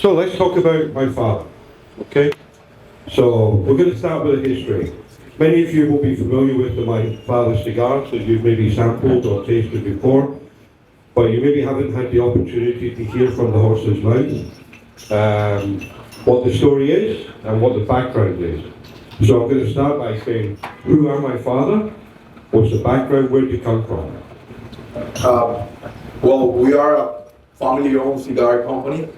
So let's talk about my father, okay? So we're going to start with a history. Many of you will be familiar with the My Father Cigars that you've maybe sampled or tasted before, but you maybe haven't had the opportunity to hear from the horse's mouth what the story is and what the background is. So I'm going to start by saying, who are my father? What's the background? Where did you come from? Well, we are a family-owned cigar company.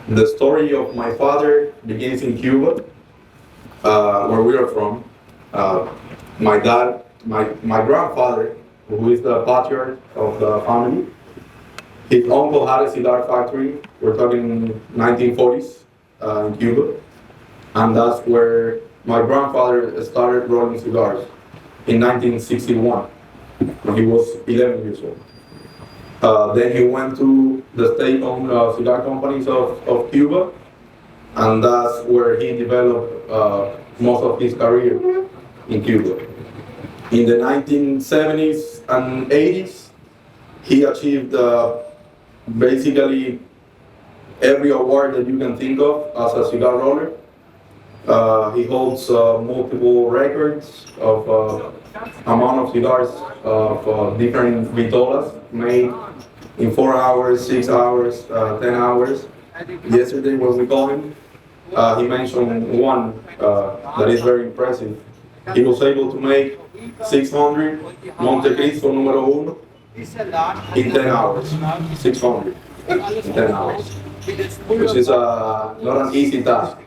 The story of my father begins in Cuba, where we are from. My dad, my grandfather, who is the patriarch of the family, his uncle had a cigar factory. We're talking 1940s in Cuba, and that's where my grandfather started rolling cigars in 1961 when he was 11 years old. Then he went to the state-owned cigar companies of Cuba, and that's where he developed most of his career in Cuba. In the 1970s and 80s, he achieved basically every award that you can think of as a cigar roller. He holds multiple records of amount of cigars of different vitolas made in 4 hours, 6 hours, 10 hours. Yesterday when we called him, he mentioned one that is very impressive. He was able to make 600 Monte Cristo número uno in 10 hours. 600 in 10 hours, which is not an easy task.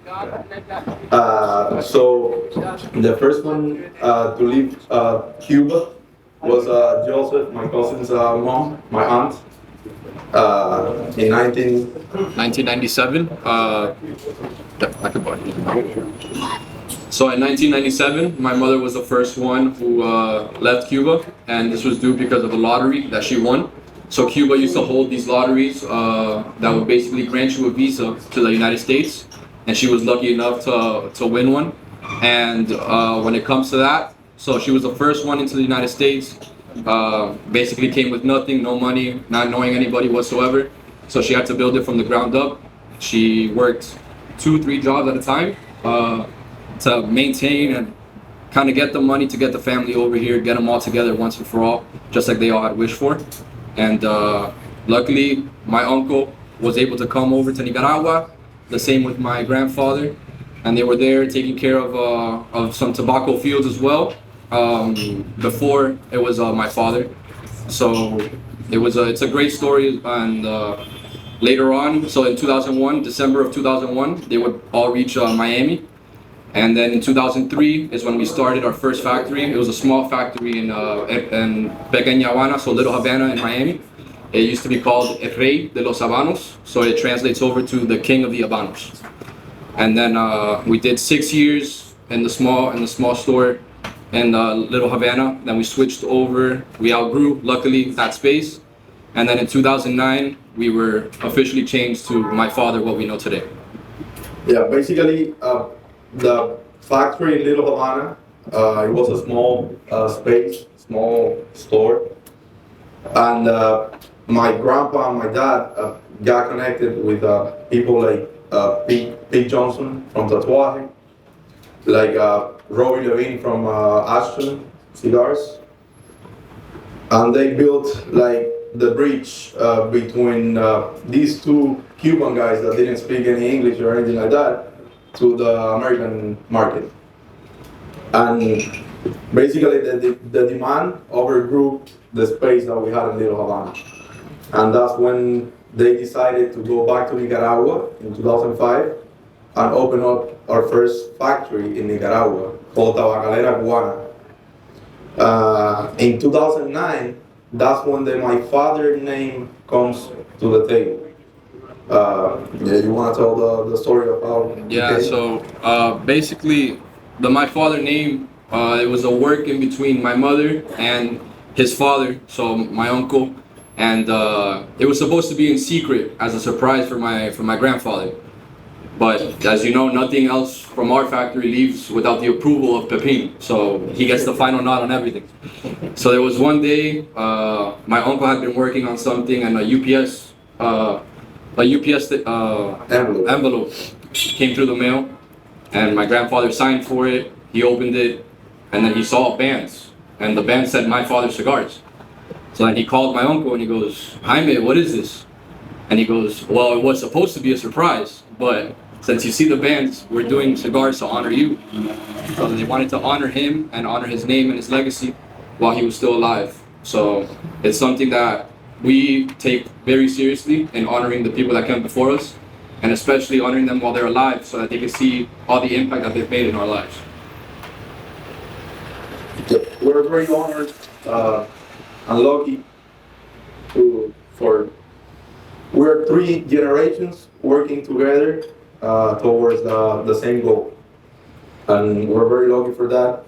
So the first one to leave Cuba was Joseph, my cousin's mom, my aunt, in 1997. So in 1997, my mother was the first one who left Cuba, and this was due because of a lottery that she won. So Cuba used to hold these lotteries that would basically grant you a visa to the United States, and she was lucky enough to win one. And when it comes to that, so she was the first one into the United States. Basically came with nothing, no money, not knowing anybody whatsoever. So she had to build it from the ground up. She worked 2-3 jobs at a time to maintain and kind of get the money to get the family over here, get them all together once and for all, just like they all had wished for. And luckily, my uncle was able to come over to Nicaragua, the same with my grandfather, and they were there taking care of some tobacco fields as well. Before it was my father, so it's a great story. And later on, so in 2001, December of 2001, they would all reach Miami, and then in 2003 is when we started our first factory. It was a small factory in Pequeña Habana, so Little Havana in Miami. It used to be called El Rey de los Habanos, so it translates over to the King of the Habanos. And then we did 6 years in the small store in Little Havana. Then we switched over. We outgrew, luckily, that space. And then in 2009, we were officially changed to My Father, what we know today. Yeah, basically, the factory in Little Havana, it was a small space, small store. And my grandpa and my dad got connected with people like Pete Johnson from Tatuaje, like Robbie Levine from Ashton Cigars, and they built like the bridge between these two Cuban guys that didn't speak any English or anything like that to the American market. And basically the demand overgrew the space that we had in Little Havana. And that's when they decided to go back to Nicaragua in 2005 and open up our first factory in Nicaragua called Tabacalera Cubana. In 2009, that's when My Father name comes to the table. You want to tell the story of how? Yeah, so basically, the My Father name, it was a work in between my mother and his father, so my uncle, and it was supposed to be in secret as a surprise for my grandfather. But as you know, nothing else from our factory leaves without the approval of Pepin, so he gets the final nod on everything. So there was one day, my uncle had been working on something, and a UPS a UPS envelope came through the mail, and my grandfather signed for it. He opened it, and then he saw bands, and the band said My Father Cigars. So then he called my uncle and he goes, Jaime, what is this? And he goes, well, it was supposed to be a surprise, but since you see the bands, we're doing cigars to honor you. So they wanted to honor him and honor his name and his legacy while he was still alive. So it's something that we take very seriously in honoring the people that came before us, and especially honoring them while they're alive so that they can see all the impact that they've made in our lives. We're very honored and lucky we're 3 generations working together towards the same goal, and we're very lucky for that.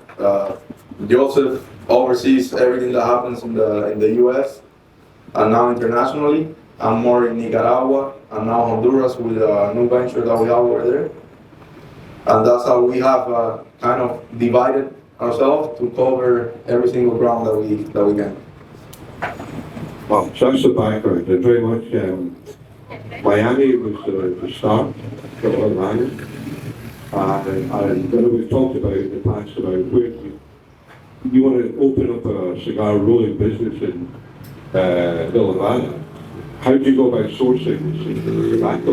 Joseph oversees everything that happens in the U.S. and now internationally. I'm more in Nicaragua and now Honduras with a new venture that we have over there, and that's how we have kind of divided ourselves to cover every single ground that we can. Well, so that's the background. And very much, Miami was the start of Miami. And we've talked about in the past about where you want to open up a cigar rolling business in Havana. How do you go about sourcing the tobacco?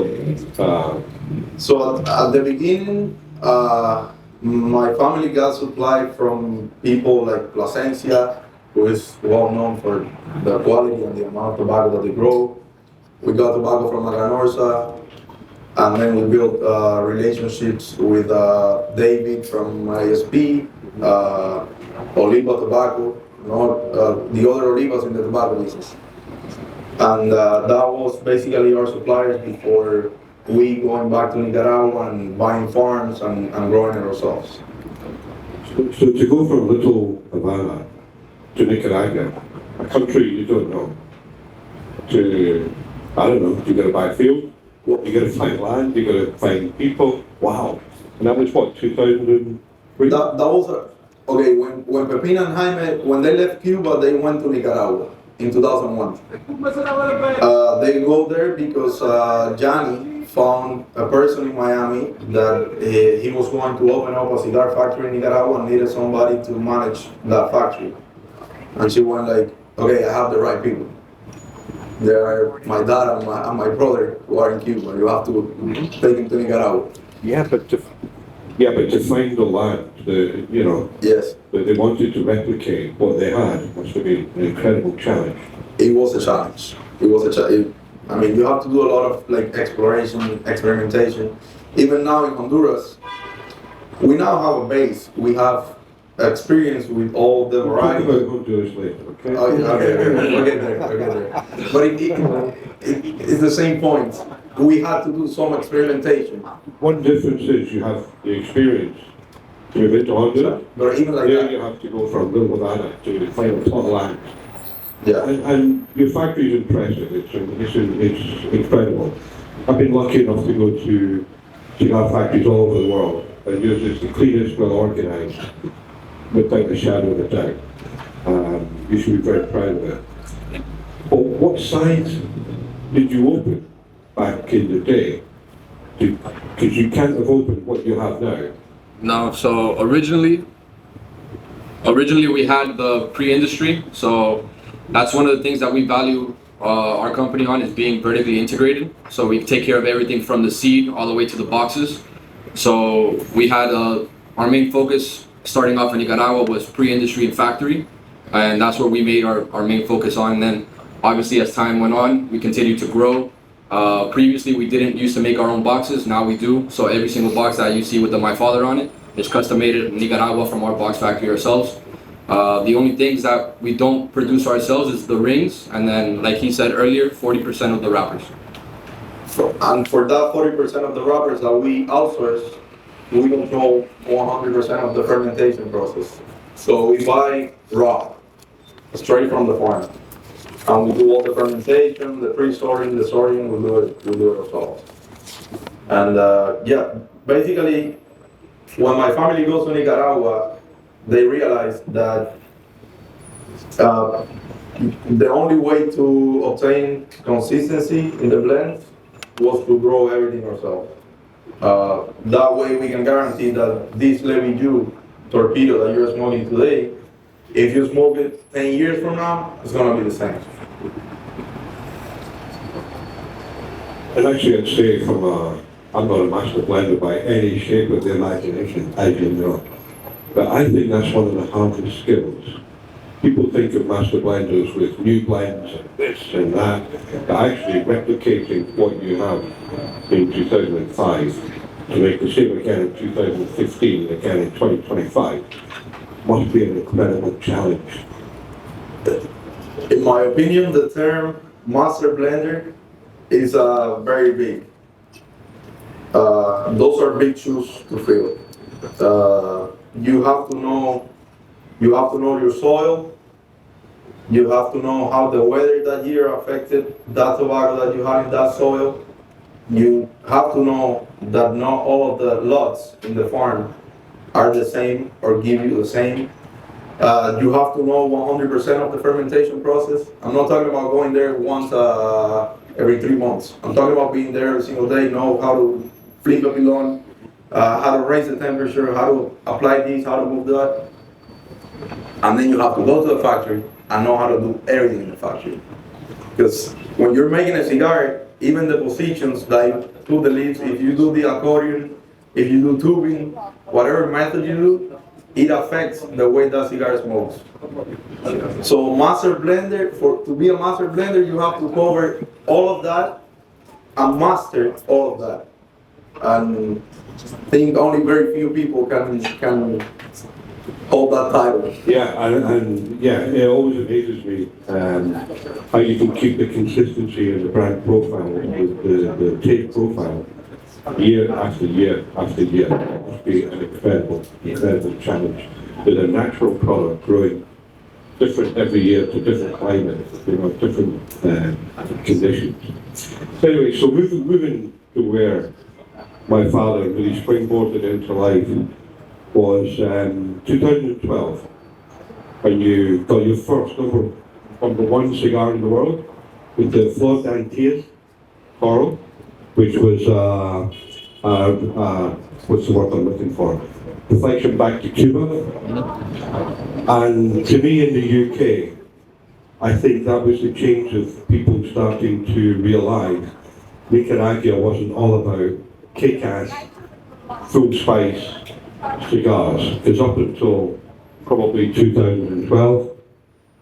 So at the beginning, my family got supply from people like Plasencia, who is well known for the quality and the amount of tobacco that they grow. We got tobacco from Aganorsa, and then we built relationships with David from ISP, Oliva Tobacco, the other Olivas in the tobacco business. And that was basically our suppliers before we going back to Nicaragua and buying farms and growing it ourselves. So to go from little Havana to Nicaragua, a country you don't know, to, I don't know, you gotta buy field, you gotta find land, you gotta find people, wow. And that was what, 2003? That was, okay, when Pepina and Jaime, when they left Cuba, they went to Nicaragua in 2001. They go there because Jandy found a person in Miami that he was going to open up a cigar factory in Nicaragua and needed somebody to manage that factory. And she went like, okay, I have the right people. They are my dad and my brother who are in Cuba. You have to take them to Nicaragua. Yeah, but to find the land, Yes, that they wanted to replicate what they had must have been an incredible challenge. it was a challenge. It was a challenge. I mean, you have to do a lot of like exploration, experimentation. Even now in Honduras, we now have a base. We have experience with all the We'll talk varieties. about Honduras later, okay? Oh, yeah, okay, we'll get there. But it's the same point. We had to do some experimentation. One difference is you have the experience to move into Honduras. But even like There that, you have to go from little Havana to find a plot of land. yeah. And your factory is impressive. It's incredible. I've been lucky enough to go to cigar factories all over the world, and yours is the cleanest, well organized, without a shadow of a doubt. You should be very proud of it. But what size did you open back in the day? Because you can't have opened what you have now. No, so originally we had the pre-industry, so that's one of the things that we value our company on, is being vertically integrated. So we take care of everything from the seed all the way to the boxes. So we had our main focus starting off in Nicaragua was pre-industry and factory, and that's where we made our main focus on. And then obviously as time went on, we continued to grow. Previously we didn't used to make our own boxes, now we do. So every single box that you see with the My Father on it is custom made in Nicaragua from our box factory ourselves. The only things that we don't produce ourselves is the rings, and then like he said earlier, 40% of the wrappers. And for that 40% of the wrappers that we outsource, we control 100% of the fermentation process. So we buy raw, straight from the farm. And we do all the fermentation, the pre-sorting, the sorting, we do it ourselves. And yeah, basically, when my family goes to Nicaragua, they realize that the only way to obtain consistency in the blends was to grow everything ourselves. That way we can guarantee that this Levy Jew torpedo that you're smoking today, if you smoke it 10 years from now, it's gonna be the same. And actually, I'd say I'm not a master blender by any shape of the imagination, as you know. But I think that's one of the hardest skills. People think of master blenders with new blends and this and that, but actually replicating what you have in 2005 to make the same again in 2015 and again in 2025 must be an incredible challenge. In my opinion, the term master blender is very big. Those are big shoes to fill. You have to know your soil. You have to know how the weather that year affected that tobacco that you had in that soil. You have to know that not all of the lots in the farm are the same or give you the same. You have to know 100% of the fermentation process. I'm not talking about going there once every 3 months. I'm talking about being there every single day, know how to flip a pilon, how to raise the temperature, how to apply this, how to move that. And then you have to go to the factory and know how to do everything in the factory. Because when you're making a cigar, even the positions, like put the leaves, if you do the accordion, if you do tubing, whatever method you do, it affects the way that cigar smokes. So master blender, to be a master blender, you have to cover all of that and master all of that. And I think only very few people can hold that title. Yeah, and yeah, it always amazes me how you can keep the consistency in the brand profile, the taste profile, year after year after year. It must be an incredible challenge. With a natural product growing different every year to different climates, different conditions. So anyway, so moving to where my father really springboarded into life was 2012, when you got your first number one cigar in the world with the Flor d'Antilles Coral, which was what's the word I'm looking for? Reflection back to Cuba. And to me in the UK, I think that was the change of people starting to realise Nicaragua wasn't all about kick-ass, full spice cigars, because up until probably 2012,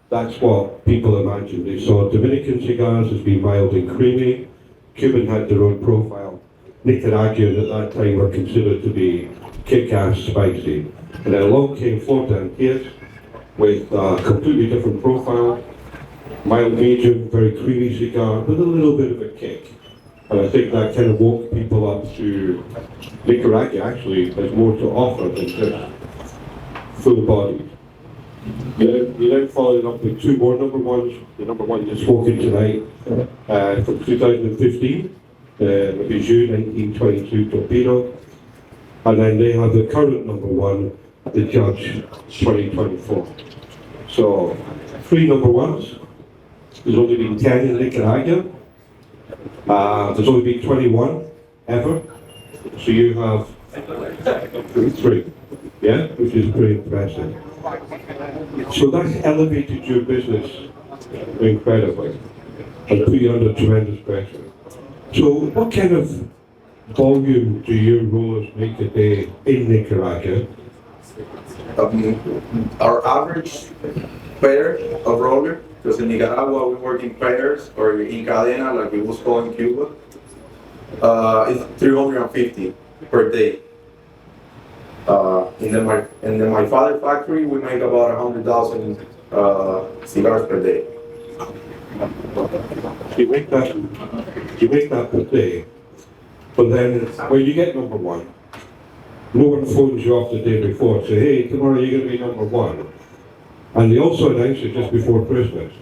that's what people imagined. They saw Dominican cigars as being mild and creamy. Cuban had their own profile. Nicaraguans at that time were considered to be kick-ass spicy. And then along came Flor d'Antilles with a completely different profile, mild medium, very creamy cigar with a little bit of a kick. And I think that kind of woke people up to Nicaragua actually has more to offer than just full bodied. You then followed up with two more number ones. The number one you're smoking tonight from 2015, the Bijou 1922 Torpedo. And then they have the current number one, the Judge 2024. So 3 number ones. There's only been 10 in Nicaragua. There's only been 21 ever. So you have 3, yeah, which is pretty impressive. So that's elevated your business incredibly and put you under tremendous pressure. So what kind of volume do your rollers make a day in Nicaragua? Our average pair of roller, because in Nicaragua we work in pairs or in cadena, like we was called in Cuba, is 350 per day. In the My Father factory, we make about 100,000 cigars per day. You make that per day, but then when you get number one, no one phones you up the day before and say, hey, tomorrow you're going to be number one. And they also announce it just before Christmas,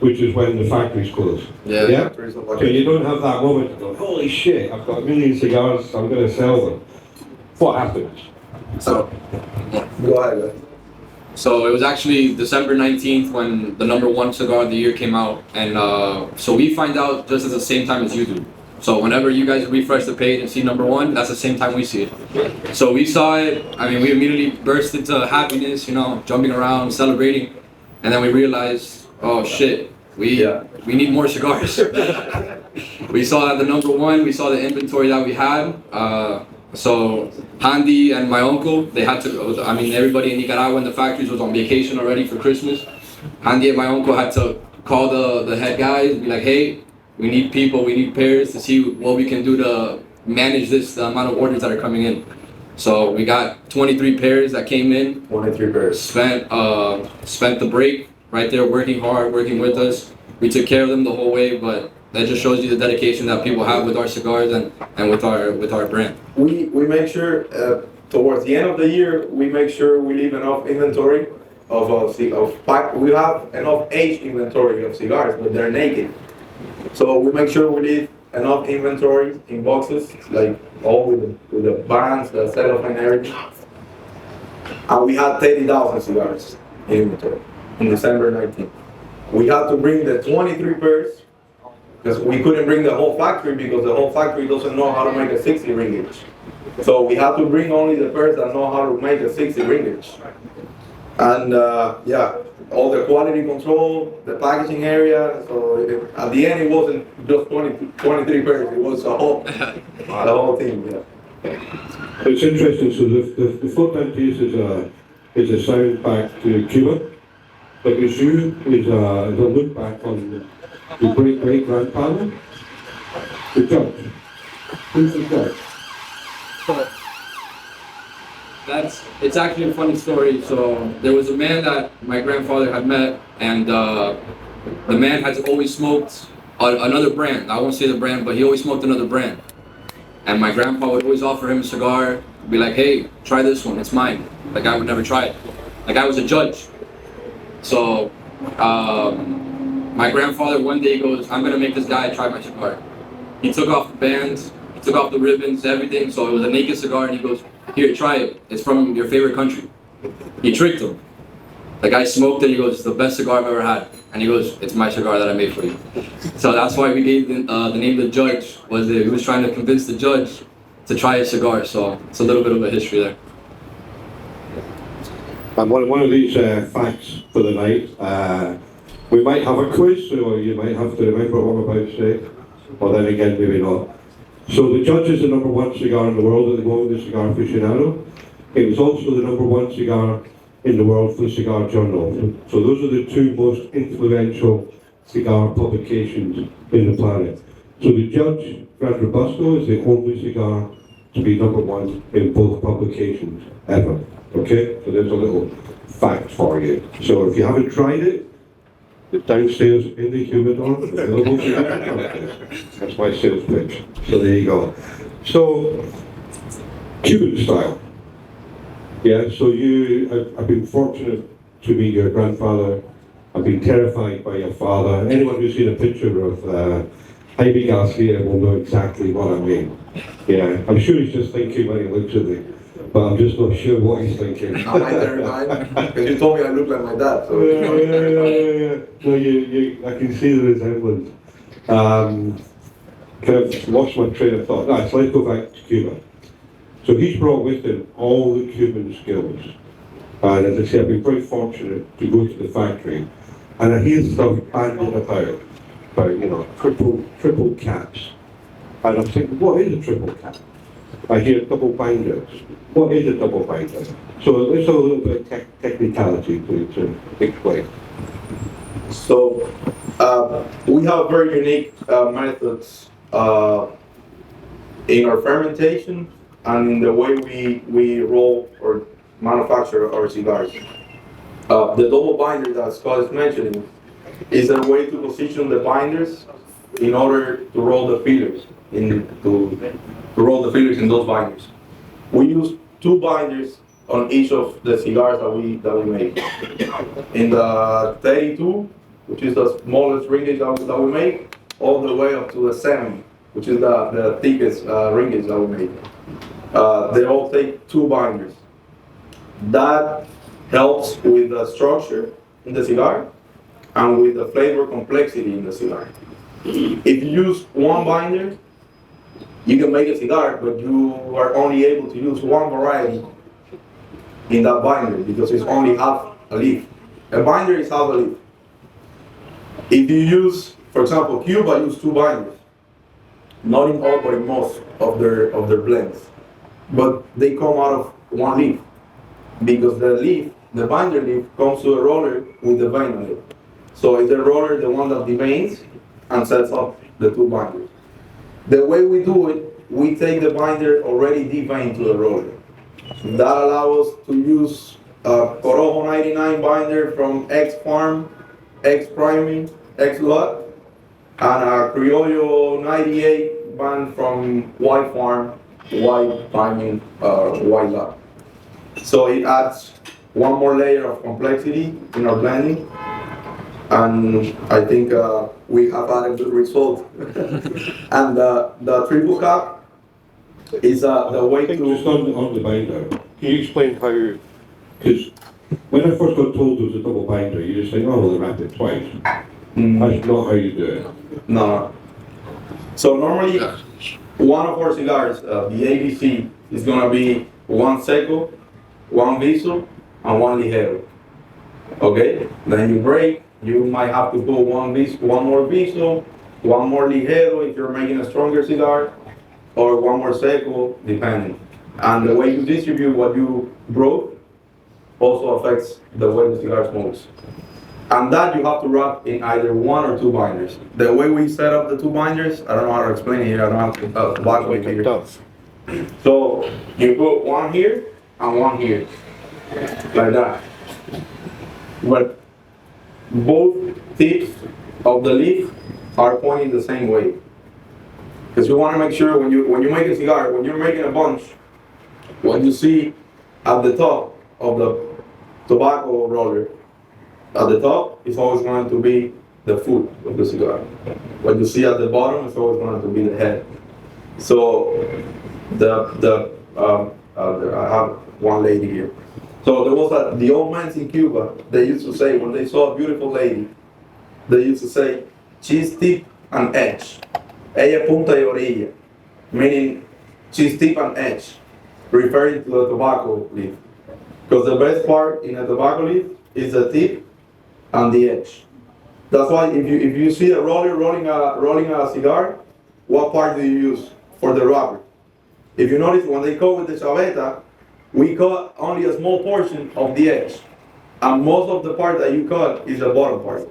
which is when the factories close. Yeah? So you don't have that moment to go, holy shit, I've got a million cigars, I'm going to sell them. What happens? So, Go ahead. So it was actually December 19th when the number one cigar of the year came out, and so we find out just at the same time as you do. So whenever you guys refresh the page and see number 1, that's the same time we see it. So we saw it. I mean, we immediately burst into happiness, you know, jumping around, celebrating, and then we realized, oh shit, we need more cigars. We saw the number 1. We saw the inventory that we had. So Jandy and my uncle, they had to. I mean, everybody in Nicaragua in the factories was on vacation already for Christmas. Jandy and my uncle had to call the head guys, be like, hey, we need people, we need pairs to see what we can do to manage the amount of orders that are coming in. So we got 23 pairs that came in. 23 pairs. Spent the break right there working hard, working with us. We took care of them the whole way, but that just shows you the dedication that people have with our cigars and with our brand. We make sure towards the end of the year we make sure we leave enough inventory we have enough aged inventory of cigars, but they're naked. So we make sure we leave enough inventory in boxes, like all with the bands, the cellophane, and everything. And we had 30,000 cigars in inventory in December 19th. We had to bring the 23 pairs because we couldn't bring the whole factory because the whole factory doesn't know how to make a 60 ring gauge. So we had to bring only the pairs that know how to make a 60 ring gauge. And all the quality control, the packaging area. So at the end, it wasn't just 23 pairs. It was the whole thing. Yeah. It's interesting. So the float-down piece is a sound back to Cuba. But the shoe is a look back on the great grandfather, the judge. Who's the judge? It's actually a funny story. So there was a man that my grandfather had met, and the man had always smoked another brand. I won't say the brand, but he always smoked another brand. And my grandpa would always offer him a cigar, be like, hey, try this one, it's mine. The guy would never try it. The guy was a judge. So my grandfather one day goes, I'm gonna make this guy try my cigar. He took off the bands, he took off the ribbons, everything, so it was a naked cigar, and he goes, here, try it. It's from your favorite country. He tricked him. The guy smoked it, he goes, it's the best cigar I've ever had. And he goes, it's my cigar that I made for you. So that's why we gave the name the judge, he was trying to convince the judge to try his cigar, so it's a little bit of a history there. And one of these facts for the night, we might have a quiz, so you might have to remember what I'm about to say, or then again, maybe not. So the Judge is the #1 cigar in the world at the moment, the Cigar Aficionado. It was also the #1 cigar in the world for the Cigar Journal. So those are the 2 most influential cigar publications in the planet. So the Judge Gran Robusto is the only cigar to be #1 in both publications ever. Okay, so there's a little fact for you. So if you haven't tried it, it's downstairs in the humidor, available for you. That's my sales pitch. So there you go. So, Cuban style. Yeah, so I've been fortunate to meet your grandfather. I've been terrified by your father. Anyone who's seen a picture of Jaime Garcia will know exactly what I mean. Yeah, I'm sure he's just thinking when he looks at me. But I'm just not sure what he's thinking. Am I terrified? Because you told me I look like my dad. So. Yeah. No, I can see the resemblance. Kind of lost my train of thought. Right, so let's go back to Cuba. So he's brought with him all the Cuban skills. And as I say, I've been very fortunate to go to the factory. And I hear stuff bandied about triple caps. And I'm thinking, what is a triple cap? I hear double binders. What is a double binder? So let's have a little bit of technicality to explain. So we have very unique methods in our fermentation and in the way we roll or manufacture our cigars. The double binder that Scott is mentioning is a way to position the binders in order to roll the fillers to roll the fillers in those binders. We use 2 binders on each of the cigars that we make. In the 32, which is the smallest ring gauge that we make, all the way up to the 70, which is the thickest ring gauge that we make. They all take 2 binders. That helps with the structure in the cigar and with the flavor complexity in the cigar. If you use 1 binder, You can make a cigar, but you are only able to use one variety in that binder because it's only half a leaf. A binder is half a leaf. If you use, for example, Cuba use two binders, not in all, but in most of their blends. But they come out of one leaf because the binder leaf, comes to a roller with the vein on it. So it's the roller the one that deveins and sets up the two binders. The way we do it, we take the binder already deveined to the roller. That allows us to use a Corojo 99 binder from X Farm, X Priming, X Lot, and a Criollo 98 band from Y Farm, Y Priming, Y Lot. So it adds one more layer of complexity in our blending, and I think we have had a good result. And the triple cap is the way I think just to. on the binder, can you explain how you, because when I first got told there was a double binder, you just think, oh, well, they wrap it twice. That's not how you do it. No. So normally, one of our cigars, the ABC, is gonna be one seco, one viso, and one ligero. Okay? Then you break. You might have to put one more viso, one more ligero if you're making a stronger cigar, or one more seco, depending. And the way you distribute what you broke also affects the way the cigar smokes. And that you have to wrap in either one or two binders. The way we set up the two binders, I don't know how to explain it here, I don't have tobacco here. So you put one here and one here, like that. But both tips of the leaf are pointing the same way. Because you want to make sure when you make a cigar, when you're making a bunch, what you see at the top of the tobacco roller, at the top is always going to be the foot of the cigar. What you see at the bottom is always going to be the head. So I have one lady here. So there was the old men in Cuba, they used to say, when they saw a beautiful lady, they used to say, she's tip and edge. Ella punta y orilla. Meaning, she's tip and edge, referring to the tobacco leaf. Because the best part in a tobacco leaf is the tip and the edge. That's why if you see a roller rolling a cigar, what part do you use for the wrapper? If you notice, when they cut with the chaveta, we cut only a small portion of the edge. And most of the part that you cut is the bottom part.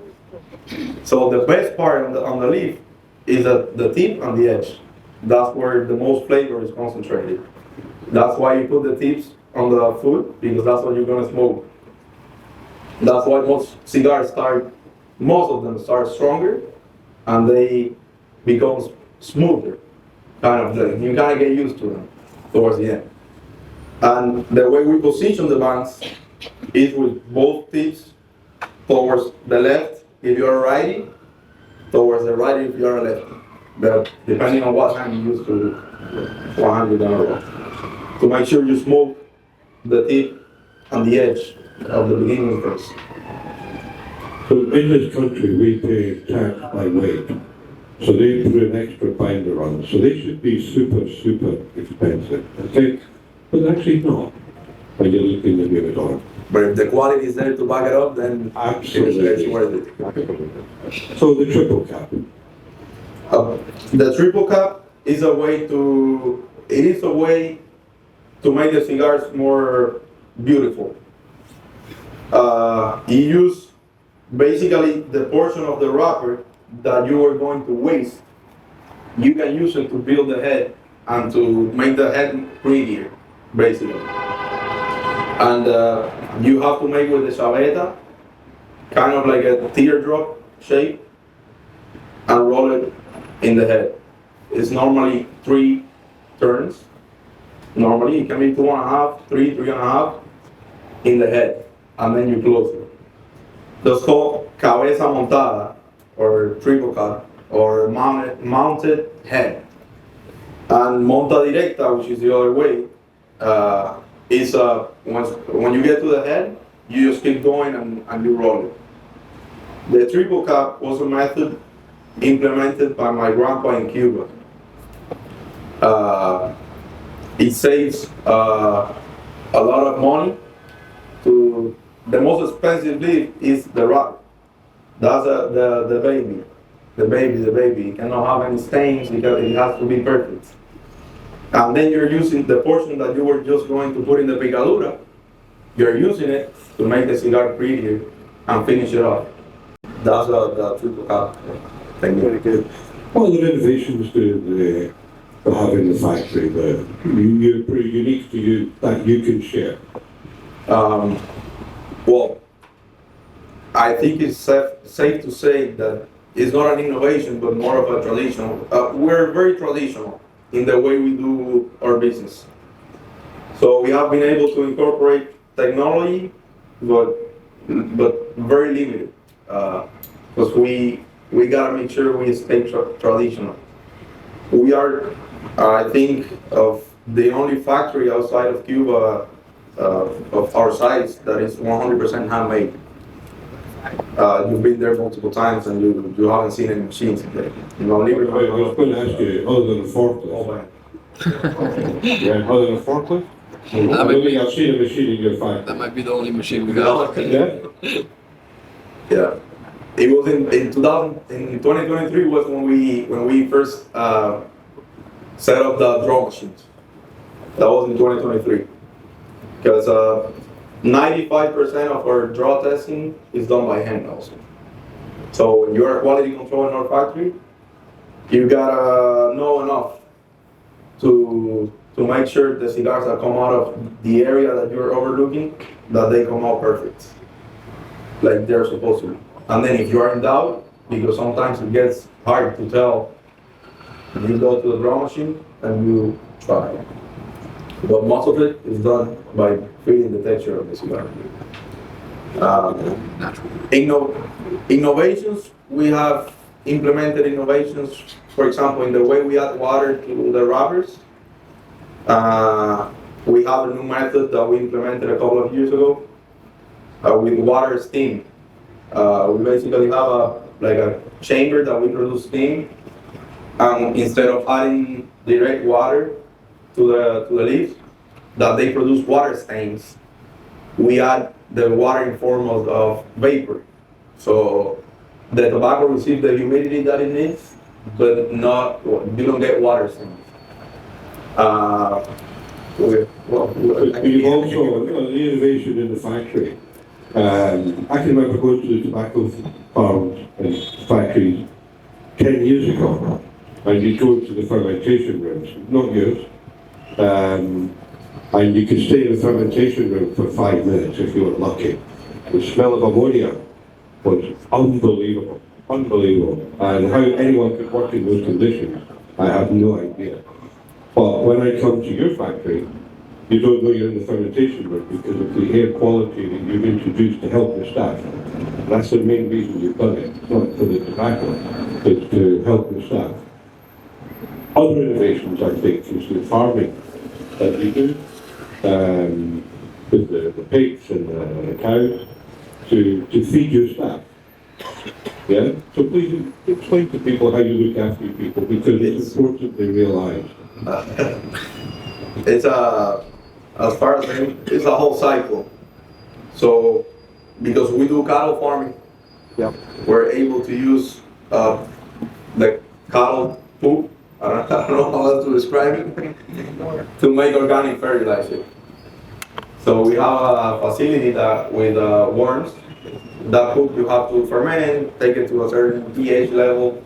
So the best part on the leaf is the tip and the edge. That's where the most flavor is concentrated. That's why you put the tips on the food, because that's what you're gonna smoke. That's why most of them start stronger, and they become smoother, kind of thing. You kind of get used to them towards the end. And the way we position the bands is with both tips towards the left if you're a righty, towards the right if you're a lefty. But depending on what hand you use to 100 down the row. To make sure you smoke the tip and the edge of the beginning first. So in this country, we pay tax by weight. So they put an extra binder on. So they should be super, super expensive. Okay? But actually not. When you're looking at it on. But if the quality is there to back it up, then Absolutely. it's worth it. So the triple cap. The triple cap is a way to make the cigars more beautiful. You use basically the portion of the wrapper that you are going to waste. You can use it to build the head and to make the head prettier, basically. And you have to make with the chaveta, kind of like a teardrop shape, and roll it in the head. It's normally 3 turns. Normally it can be 2.5, 3, 3.5 in the head, and then you close it. That's called cabeza montada, or triple cut, or mounted head. And monta directa, which is the other way, is when you get to the head, you just keep going and you roll it. The triple cap was a method implemented by my grandpa in Cuba. It saves a lot of money. The most expensive leaf is the wrapper. That's the baby. The baby. It cannot have any stains because it has to be perfect. And then you're using the portion that you were just going to put in the picadura. You're using it to make the cigar prettier and finish it off. That's the triple cap technique. Very good. What other innovations do they have in the factory that you're pretty unique to you that you can share? Well, I think it's safe to say that it's not an innovation, but more of a traditional. We're very traditional in the way we do our business. So we have been able to incorporate technology, but very limited, because we gotta make sure we stay traditional. We are, I think, of the only factory outside of Cuba of our size that is 100% handmade. You've been there multiple times and you haven't seen any machines there. You know, I was going to ask you, other than a forklift. Yeah, other than a forklift? I don't think I've seen a machine in your factory. That might be the only machine we got. Yeah? Yeah. It was in 2023 was when we first set up the draw machines. That was in 2023. Because 95% of our draw testing is done by hand also. So when you're quality control in our factory, you gotta know enough to make sure the cigars that come out of the area that you're overlooking, that they come out perfect, like they're supposed to be. And then if you are in doubt, because sometimes it gets hard to tell, you go to the draw machine and you try. But most of it is done by feeling the texture of the cigar. Innovations, we have implemented innovations, for example, in the way we add water to the wrappers. We have a new method that we implemented a couple of years ago with water steam. We basically have a chamber that we produce steam, and instead of adding direct water to the leaves, that they produce water stains, we add the water in form of vapor. So the tobacco receives the humidity that it needs, but you don't get water stains. You've also, the innovation in the factory. I can remember going to the tobacco farms and factories 10 years ago, and you go to the fermentation rooms, not yours, and you could stay in the fermentation room for 5 minutes if you were lucky. The smell of ammonia was unbelievable, and how anyone could work in those conditions, I have no idea. But when I come to your factory, you don't know you're in the fermentation room because of the air quality that you've introduced to help the staff. That's the main reason you've done it. It's not for the tobacco, it's to help the staff. Other innovations, I think, is the farming that you do with the pigs and the cows to feed your staff. Yeah? So please explain to people how you look after your people, because it's important they realize. It's as far as it's a whole cycle. So because we do cattle farming, we're able to use the cattle poop. I don't know how else to describe it, to make organic fertilizer. So we have a facility that with worms. That poop you have to ferment, take it to a certain pH level,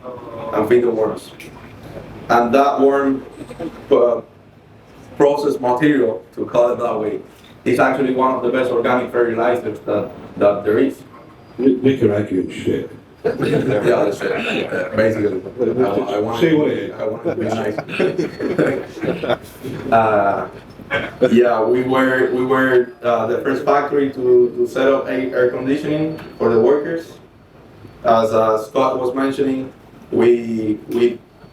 and feed the worms. And that worm process material, to call it that way, is actually one of the best organic fertilizers that there is. Nicaraguan shit. Yeah, that's it. Basically, I want to be nice. Yeah, we were the first factory to set up air conditioning for the workers. As Scott was mentioning, we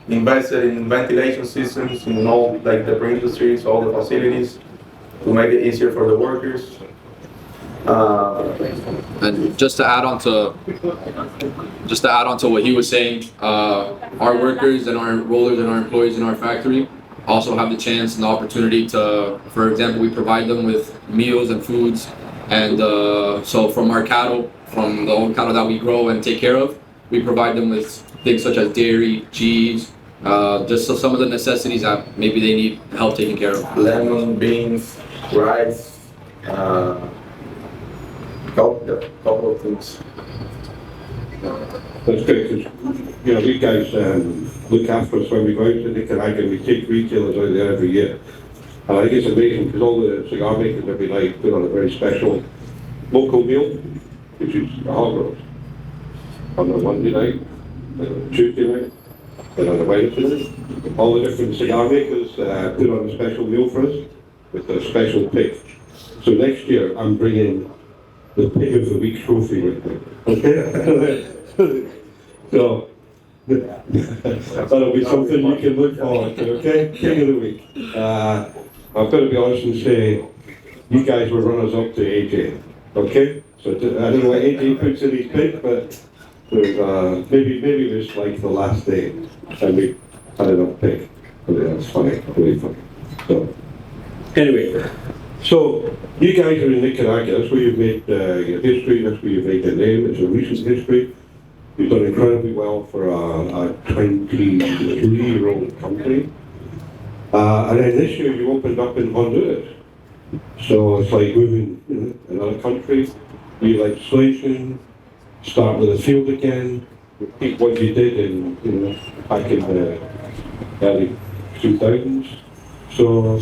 invested in ventilation systems in all like the pre-industries, all the facilities, to make it easier for the workers. And just to add on to what he was saying, our workers and our rollers and our employees in our factory, also have the chance and the opportunity to, for example, we provide them with meals and foods. And so from our cattle, from the own cattle that we grow and take care of, we provide them with things such as dairy, cheese, just so some of the necessities that maybe they need help taking care of. Lemon, beans, rice, couple of things. That's great, because, you know, you guys look after us when we go out to Nicaragua. We take retailers out there every year. And I think it's amazing because all the cigar makers every night put on a very special local meal, which is a hog roast. On a Monday night, and on a Tuesday night, and on a Wednesday night. All the different cigar makers put on a special meal for us with a special pig. So next year I'm bringing the pig of the week trophy with me. Okay? So that'll be something you can look forward to, okay? King of the week. I've got to be honest and say, you guys were runners up to AJ, okay? So I don't know what AJ puts in his pig, but there's, maybe it was like the last day, and we had enough pig. That's funny, really funny. So, anyway, so you guys are in Nicaragua, that's where you've made your history, that's where you've made your name, it's a recent history. You've done incredibly well for a 23-year-old company. And then this year you opened up in Honduras. So it's like moving, you know, another country, new legislation, start with the field again, repeat what you did in, you know, back in the early 2000s. So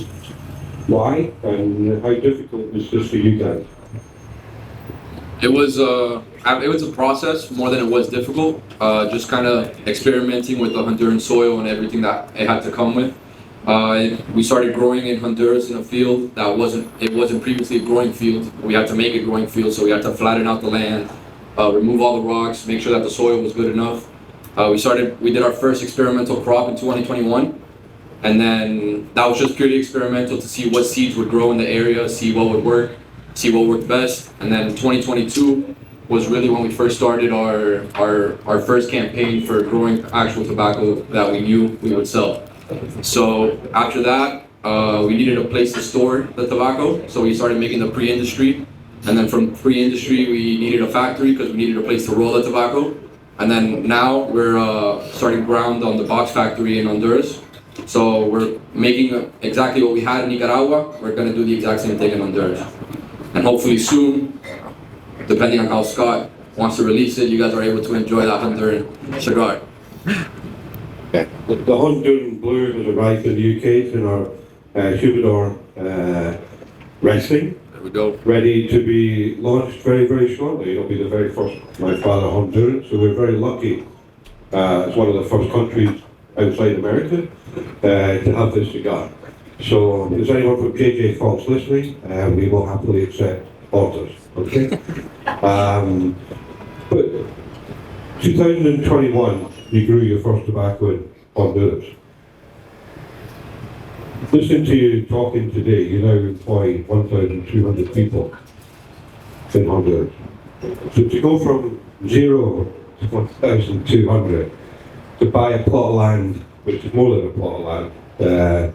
why and how difficult was this for you guys? It was a process more than it was difficult. Just kind of experimenting with the Honduran soil and everything that it had to come with. We started growing in Honduras in a field that wasn't previously a growing field. We had to make a growing field, so we had to flatten out the land, remove all the rocks, make sure that the soil was good enough. We did our first experimental crop in 2021, and then that was just purely experimental to see what seeds would grow in the area, see what would work, see what worked best. And then 2022 was really when we first started our first campaign for growing actual tobacco that we knew we would sell. So after that, we needed a place to store the tobacco, so we started making the pre-industry. And then from pre-industry, we needed a factory because we needed a place to roll the tobacco. And then now we're starting ground on the box factory in Honduras. So we're making exactly what we had in Nicaragua. We're going to do the exact same thing in Honduras. And hopefully soon, depending on how Scott wants to release it, you guys are able to enjoy that Honduran cigar. Yeah. The Honduran Blue has arrived in the UK. It's in our humidor resting. There we go. Ready to be launched very, very shortly. It'll be the very first My Father Honduran, so we're very lucky. It's one of the first countries outside America to have this cigar. So if there's anyone from JJ Fox listening, we will happily accept orders, okay? But 2021, you grew your first tobacco in Honduras. Listening to you talking today, you now employ 1,200 people in Honduras. So to go from 0 to 1,200, to buy a plot of land, which is more than a plot of land,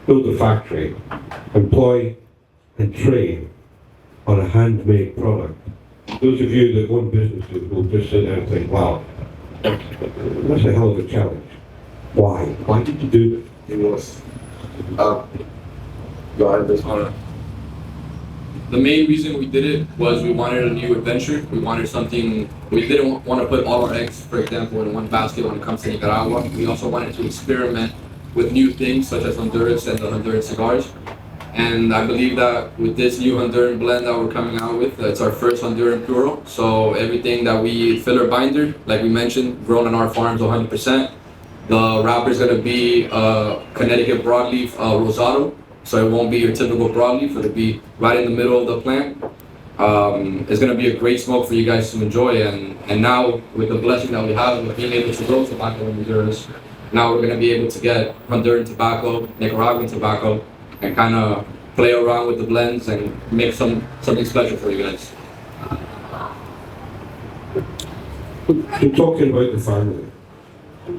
build a factory, employ and train on a handmade product. Those of you that own businesses will just sit there and think, wow, that's a hell of a challenge. Why? Why did you do it? It was, go ahead, this one. The main reason we did it was we wanted a new adventure. We wanted something, we didn't want to put all our eggs, for example, in one basket when it comes to Nicaragua. We also wanted to experiment with new things such as Honduras and the Honduran cigars. And I believe that with this new Honduran blend that we're coming out with, it's our first Honduran Puro. So everything that we filler binder, like we mentioned, grown on our farms 100%. The wrapper is going to be Connecticut broadleaf rosado. So it won't be your typical broadleaf, it'll be right in the middle of the plant. It's going to be a great smoke for you guys to enjoy. And now with the blessing that we have with being able to grow tobacco in Honduras, now we're going to be able to get Honduran tobacco, Nicaraguan tobacco, and kind of play around with the blends and make something special for you guys. You're talking about the family.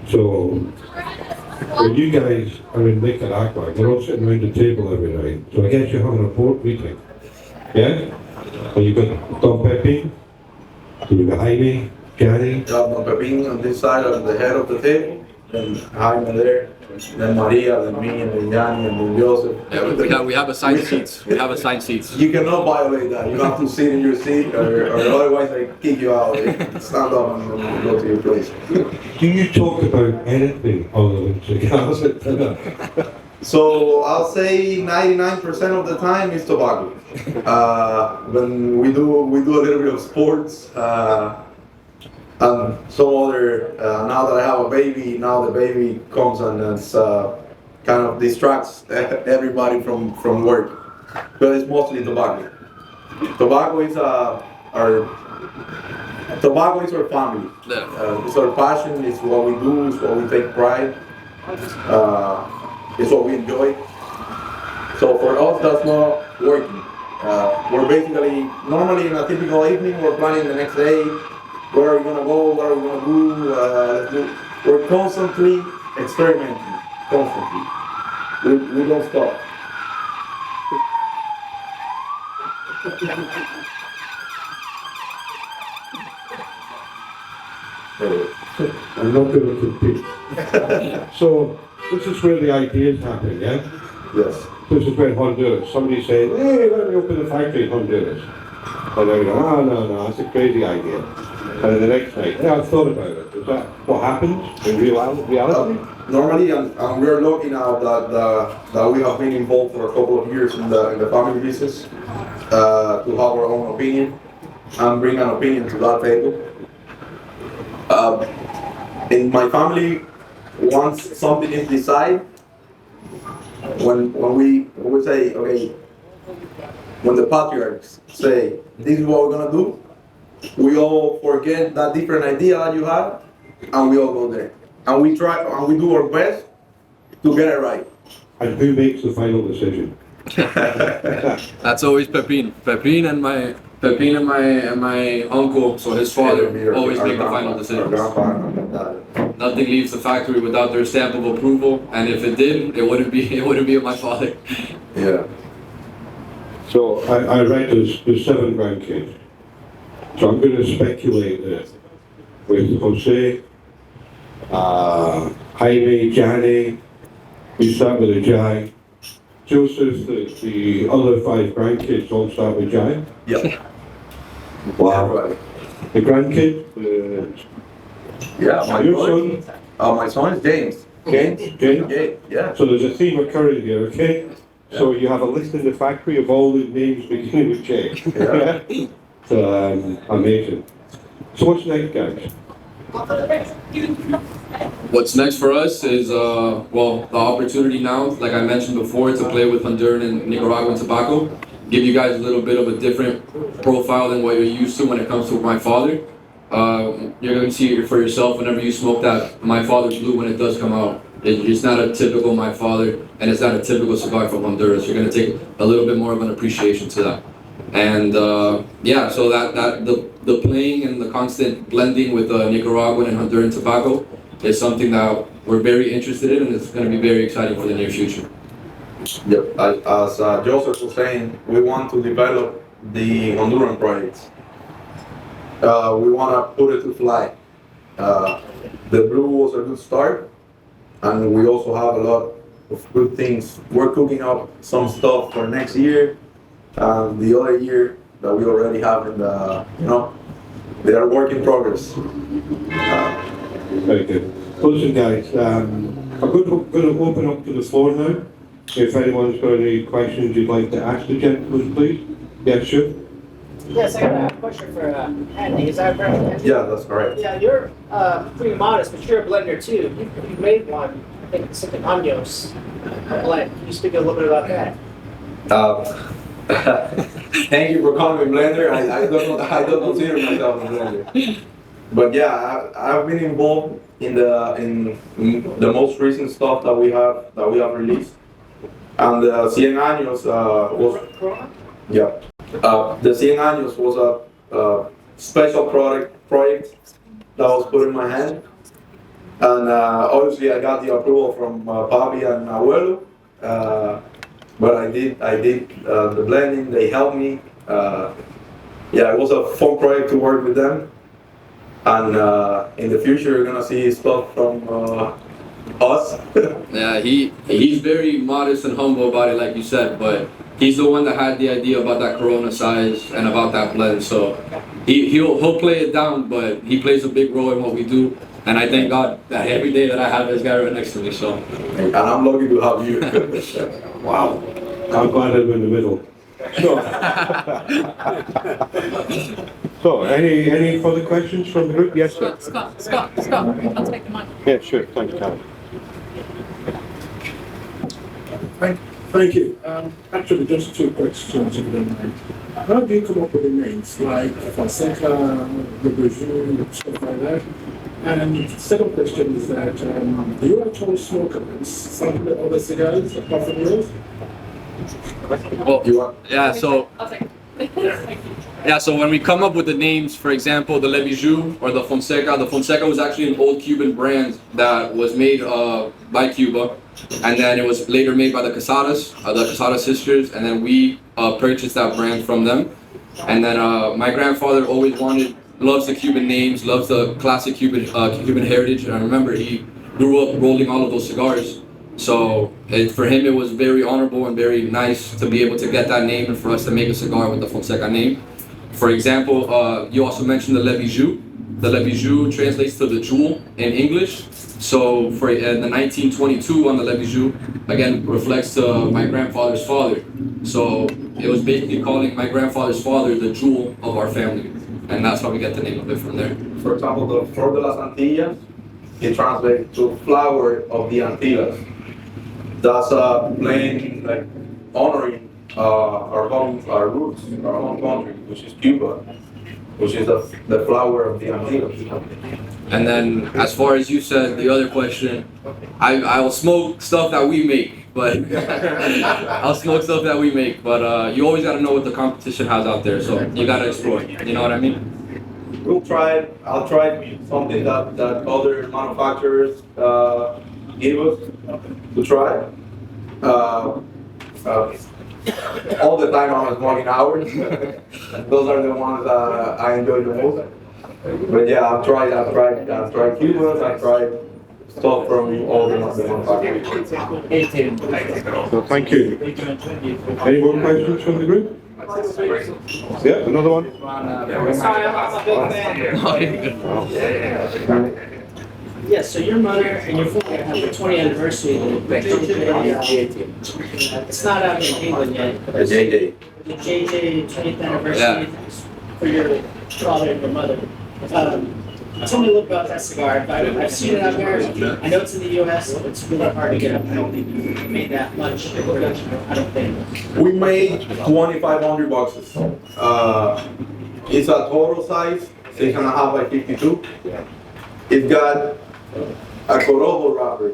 So when you guys are in Nicaragua, you're all sitting around the table every night. So I guess you're having a board meeting. Yeah? And you've got Don Pepe, and you've got Jaime, Jandy. Don Pepin on this side of the head of the table, and Jaime there, then Maria, then me, and then Jandy, and then Joseph. Yeah, we have assigned seats. We have assigned seats. You cannot violate that. You have to sit in your seat, or otherwise I kick you out. Stand up and go to your place. Do you talk about anything other than cigars at dinner? So I'll say 99% of the time is tobacco. When we do a little bit of sports, and some other. Now that I have a baby, now the baby comes and it's kind of distracts everybody from work. But it's mostly tobacco. Tobacco is our family. It's our passion. It's what we do. It's what we take pride. It's what we enjoy. So for us, that's not working. We're basically, normally in a typical evening, we're planning the next day. Where are we gonna go? What are we gonna do? We're constantly experimenting. Constantly. We don't stop. I'm not going to compete. So this is where the ideas happen, yeah? Yes. This is where Honduras. Somebody said, hey, let me open a factory in Honduras. And they go, oh, no, that's a crazy idea. And then the next night, yeah, I've thought about it. Is that what happens in reality? Normally, and we're lucky now that we have been involved for a couple of years in the family business to have our own opinion and bring an opinion to that table. In my family, once something is decided, when we say, okay, when the patriarchs say, this is what we're gonna do, we all forget that different idea that you have, and we all go there. And we try, and we do our best to get it right. And who makes the final decision? That's always Pepin. Pepin and my uncle, so his father, always make the final decisions. Nothing leaves the factory without their stamp of approval, and if it did, it wouldn't be my father. Yeah. So I read there's 7 grandkids. So I'm going to speculate that with Jose, Jaime, Jandy, we start with a J. Joseph, the other 5 grandkids all start with J. Yeah. Wow. Right. The grandkid, Yeah, your son, my son is James. James. Yeah. So there's a theme occurring here, okay? So you have a list in the factory of all the names beginning with J. Yeah. So, amazing. So what's next, guys? What's next for us is, the opportunity now, like I mentioned before, to play with Honduran and Nicaraguan tobacco. Give you guys a little bit of a different profile than what you're used to when it comes to My Father. You're going to see it for yourself whenever you smoke that My Father's Blue when it does come out. It's not a typical My Father, and it's not a typical cigar from Honduras. You're going to take a little bit more of an appreciation to that. And so the playing and the constant blending with Nicaraguan and Honduran tobacco is something that we're very interested in, and it's going to be very exciting for the near future. Yep. As Joseph was saying, we want to develop the Honduran projects. We want to put it to fly. The blue was a good start, and we also have a lot of good things. We're cooking up some stuff for next year, and the other year that we already have in the, they are work in progress. Very good. Listen, guys, I'm going to open up to the floor now. If anyone's got any questions you'd like to ask the gentlemen, please. Yes, sure. Yes, I got a question for Andy. Is that correct, Andy? Yeah, that's correct. Yeah, you're pretty modest, but you're a blender too. You made one, I think it's something Años blend. Can you speak a little bit about that? Thank you for calling me blender. I don't consider myself a blender. But yeah, I've been involved in the most recent stuff that we have released. And the 100 años was, yeah. The 100 años was a special project that was put in my hand. And obviously I got the approval from Papi and Abuelo. But I did the blending. They helped me. Yeah, it was a fun project to work with them. And in the future, you're gonna see stuff from us. Yeah, he's very modest and humble about it, like you said, but he's the one that had the idea about that Corona size and about that blend. So he'll play it down, but he plays a big role in what we do. And I thank God that every day that I have this guy right next to me. So. And I'm lucky to have you. Wow. I'm glad I'm in the middle. So, any further questions from the group? Yes, sir. Scott, I'll take the mic. Yeah, sure. Thank you, Carol. Thank you. Actually, just two questions, if you don't mind. How do you come up with the names like Fonseca, the Brazil, stuff like that? And second question is that do you actually smoke some of the other cigars apart from yours? Well, yeah, so. I'll take it. Yeah, so when we come up with the names, for example, the Le Bijou or the Fonseca was actually an old Cuban brand that was made by Cuba, and then it was later made by the Quesada sisters, and then we purchased that brand from them. And then my grandfather always loves the Cuban names, loves the classic Cuban heritage, and I remember he grew up rolling all of those cigars. So for him, it was very honorable and very nice to be able to get that name and for us to make a cigar with the Fonseca name. For example, you also mentioned the Le Bijou. The Le Bijou translates to the jewel in English. So for the 1922 on the Le Bijou, again, reflects to my grandfather's father. So it was basically calling my grandfather's father the jewel of our family. And that's how we get the name of it from there. For example, the Flor de las Antillas, it translates to flower of the Antillas. That's plain like honoring our home, our roots, our home country, which is Cuba, which is the flower of the Antilles. And then, as far as you said, the other question, I'll smoke stuff that we make, but I'll smoke stuff that we make. But you always got to know what the competition has out there, so you got to explore. You know what I mean? We'll try. I'll try something that other manufacturers give us to try. All the time I'm smoking hours. Those are the ones I enjoy the most. But yeah, I've tried Cubans, I've tried stuff from all the manufacturers. So thank you. Any more questions from the group? Yeah, another one? Sorry, I'm a big fan. Yeah, so your mother and your father have the 20th anniversary. It's not out in England yet. The JJ. The JJ 20th anniversary for your father and your mother. Tell me a little about that cigar. I've seen it out there. I know it's in the US, but it's really hard to get up. I don't think you made that much production. I don't think. We made 2,500 boxes. It's a total size, 6.5 by 52. It's got a Corojo wrapper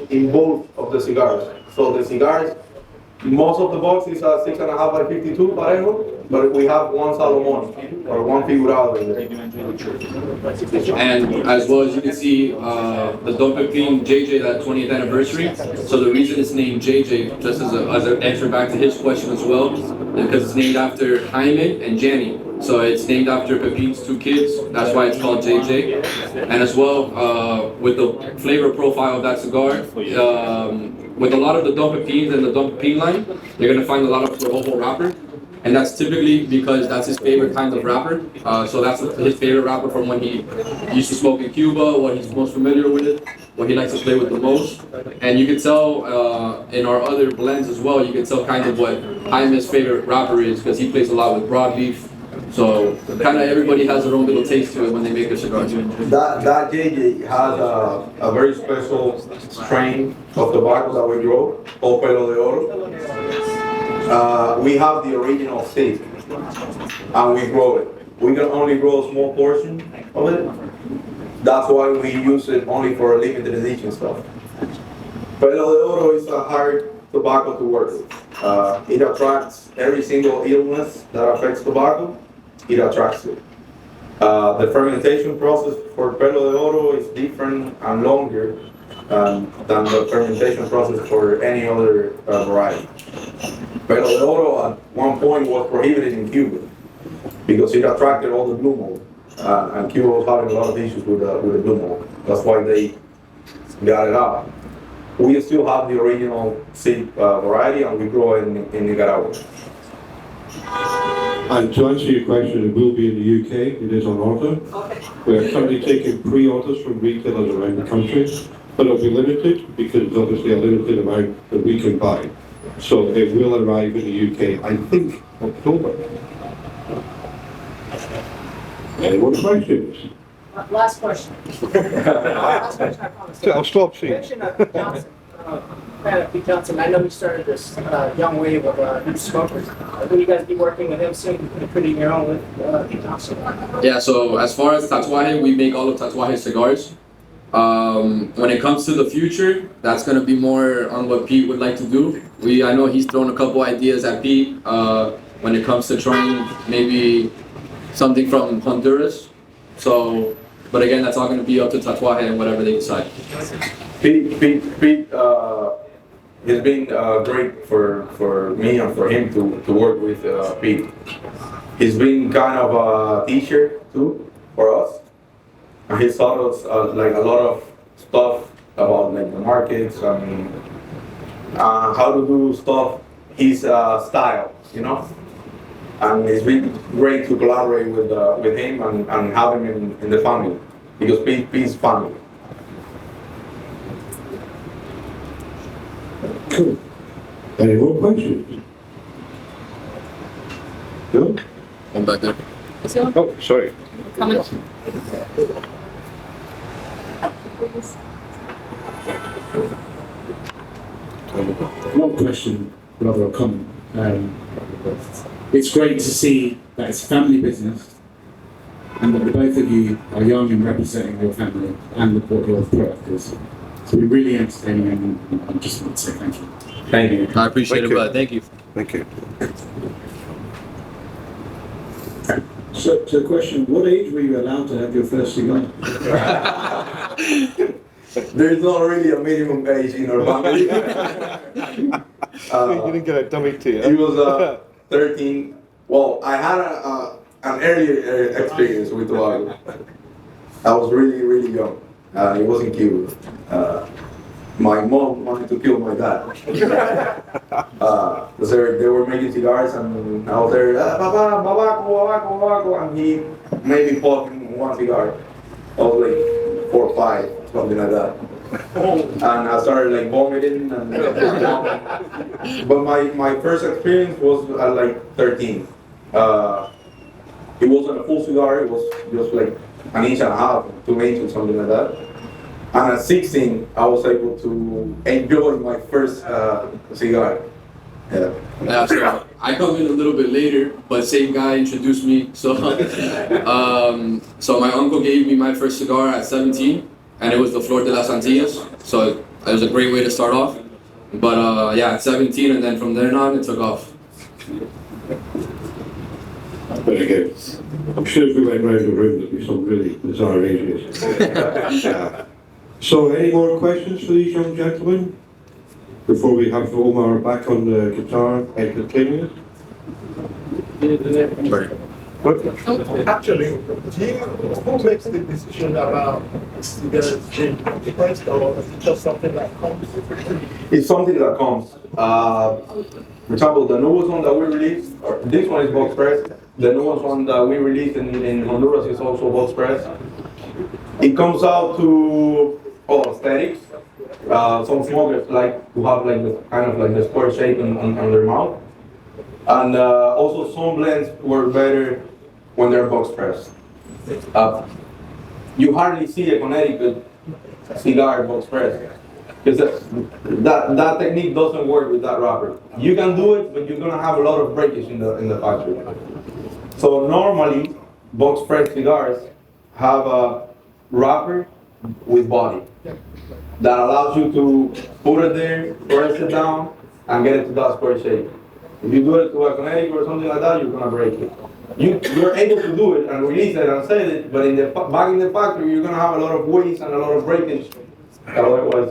in both of the cigars. So the cigars, most of the boxes are 6.5 by 52 parejo, but we have one Salomon or one Figurado in there. And as well as you can see, the Don Pepin JJ, that 20th anniversary. So the reason it's named JJ, just as an answer back to his question as well, because it's named after Jaime and Jandy. So it's named after Pepin's two kids. That's why it's called JJ. And as well, with the flavor profile of that cigar, with a lot of the Don Pepins and the Don Pepin line, you're gonna find a lot of Corojo wrapper. And that's typically because that's his favorite kind of wrapper. So that's his favorite wrapper from when he used to smoke in Cuba, what he's most familiar with, what he likes to play with the most. And you can tell in our other blends as well, you can tell kind of what Jaime's favorite wrapper is because he plays a lot with broadleaf. So kind of everybody has their own little taste to it when they make their cigars. That JJ has a very special strain of tobacco that we grow, called Pelo de Oro. We have the original seed, and we grow it. We can only grow a small portion of it. That's why we use it only for limited edition stuff. Pelo de Oro is a hard tobacco to work with. It attracts every single illness that affects tobacco. It attracts it. The fermentation process for Pelo de Oro is different and longer than the fermentation process for any other variety. Pelo de Oro at one point was prohibited in Cuba because it attracted all the blue mold, and Cuba was having a lot of issues with the blue mold. That's why they got it out. We still have the original seed variety, and we grow it in Nicaragua. And to answer your question, it will be in the UK. It is on order. We are currently taking pre-orders from retailers around the country, but it'll be limited because it's obviously a limited amount that we can buy. So it will arrive in the UK, I think, October. Any more questions? Last question. Last question, I promise. I'll stop You seeing. mentioned Johnson, Pete Johnson. I know he started this young wave of new smokers. Will you guys be working with him soon, putting your own with Pete Johnson? Yeah, so as far as Tatuaje, we make all of Tatuaje cigars. When it comes to the future, that's gonna be more on what Pete would like to do. I know he's thrown a couple ideas at Pete when it comes to trying maybe something from Honduras. So, but again, that's all gonna be up to Tatuaje and whatever they decide. Pete has been great for me and for him to work with Pete. He's been kind of a teacher too for us, and he's taught us like a lot of stuff about like the markets and how to do stuff his style, you know. And it's been great to collaborate with him and have him in the family because Pete's family. Cool. Any more questions? No? I'm back there. Is he on? Oh, sorry. Coming. One question, rather a comment. It's great to see that it's a family business and that the both of you are young and representing your family and what your product is. It's been really entertaining, and I just want to say thank you. Thank you. I appreciate Thank it, you. brother. Thank you. Thank you. So, the question, what age were you allowed to have your first cigar? There's not really a minimum age in our family. You didn't get a dummy to He was 13. Well, I had an earlier experience with tobacco. I was really, really young. It was in Cuba. My mom wanted to kill my dad. Because they were making cigars and I was there, Papa, babaco, and he made me puff one cigar. I was like 4 or 5, something like that. And I started like vomiting but my first experience was at like 13. It wasn't a full cigar, it was just like an inch and a half, 2 inches, something like that. And at 16, I was able to enjoy my first cigar. Yeah. Yeah, so I come in a little bit later, but same guy introduced me. So, so my uncle gave me my first cigar at 17, and it was the Flor de las Antillas. So it was a great way to start off. But yeah, at 17, and then from there on, it took off. Very good. I'm sure if we went round the room, there'd be some really bizarre ages. Yeah. So, any more questions for these young gentlemen? Before we have Omar back on the guitar entertaining us? Actually, who makes the decision about cigars being pressed, or is it just something that comes? It's something that comes. For example, the newest one that we released, or this one is box press. The newest one that we released in Honduras is also box press. It comes out to aesthetics. Some smokers like to have like the kind of like the square shape on their mouth, and also some blends work better when they're box pressed. You hardly see a Connecticut cigar box pressed because that technique doesn't work with that wrapper. You can do it, but you're gonna have a lot of breakage in the factory. So normally, box pressed cigars have a wrapper with body that allows you to put it there, press it down, and get it to that square shape. If you do it to a Connecticut or something like that, you're gonna break it. you're able to do it and release it and sell it, but back in the factory, you're gonna have a lot of waste and a lot of breakage. Otherwise,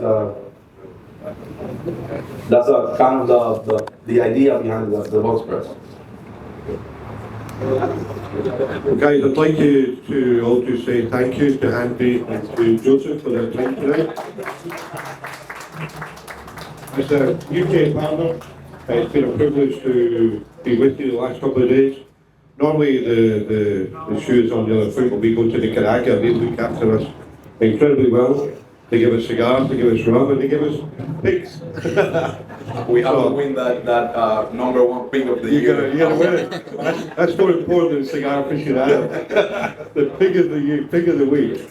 that's kind of the idea behind the box press. Guys, I'd like you to all just say thank you to Andy and to Joseph for their time tonight. As a UK partner, it's been a privilege to be with you the last couple of days. Normally the shoes on the other foot when we go to Nicaragua, they look after us incredibly well. They give us cigars, they give us rum, and they give us pigs. We have to win that #1 pig of the year. You gotta win it. That's more important than cigar aficionado. The pig of the week.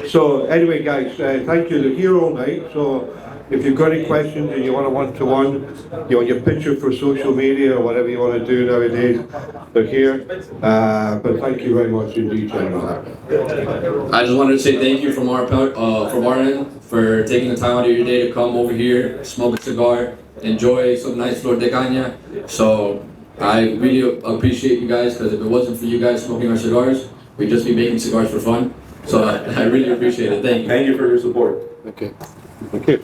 So anyway, guys, thank you. They're here all night. So if you've got any questions and you want a one-to-one, you want your picture for social media or whatever you want to do nowadays, they're here. But thank you very much indeed, gentlemen. I just wanted to say thank you from our end for taking the time out of your day to come over here, smoke a cigar, enjoy some nice flor de caña. So I really appreciate you guys, because if it wasn't for you guys smoking our cigars, we'd just be making cigars for fun. So I really appreciate it. Thank you. Thank you for your support. Okay. Thank you.